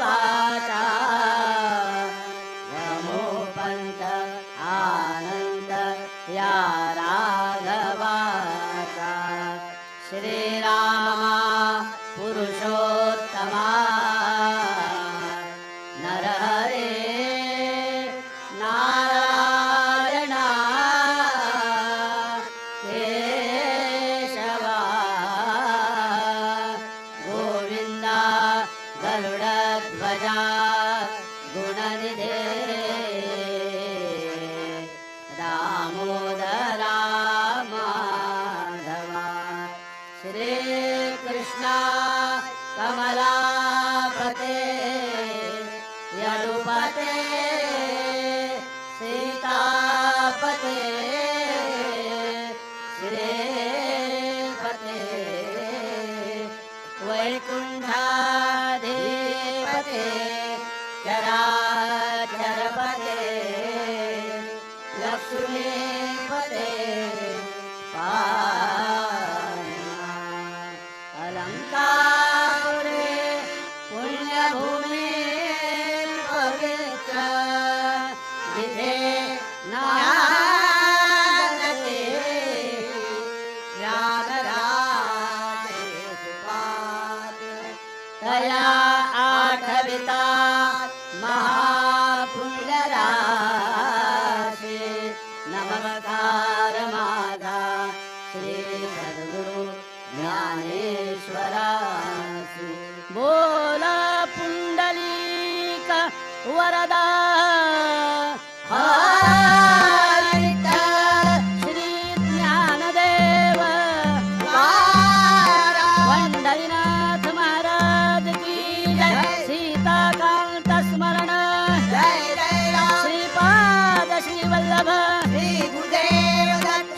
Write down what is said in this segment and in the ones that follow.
वाचा यमोपंत आनंद या राघवाचा श्रीरामा पुरुषोत्तमा नरहरे नारायणा केशवा गोविंदा गरुडध्वजा गुणनिधे दामोदरा माधवा श्रीकृष्णा कमलापते यदुपते सीतापते श्रीपते वैकुंठाधिपते चराचरपते लक्ष्मीपते अलंकारे पुण्यभूमि पवित्र विधे नागते व्याघराते सुपात्र तया आठविता महापुण्यराशि नमस्कार माझा श्री सद्गुरु ज्ञानेश्वरासी बोला पुंडलिक वरदा श्री ज्ञानदेव पंढरीनाथ महाराज की जय सीताकांत स्मरण श्रीपाद श्री वल्लभ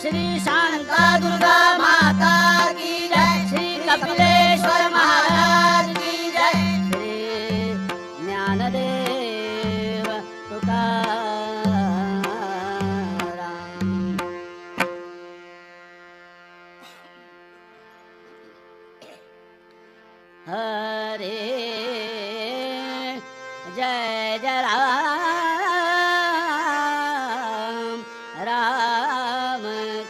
श्री शांता दुर्गा माता की जय श्री कपिलेश्वर महाराज की जय श्री ज्ञानदेव तुकाराम हरे जय जय राम राम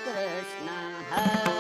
कृष्ण हरे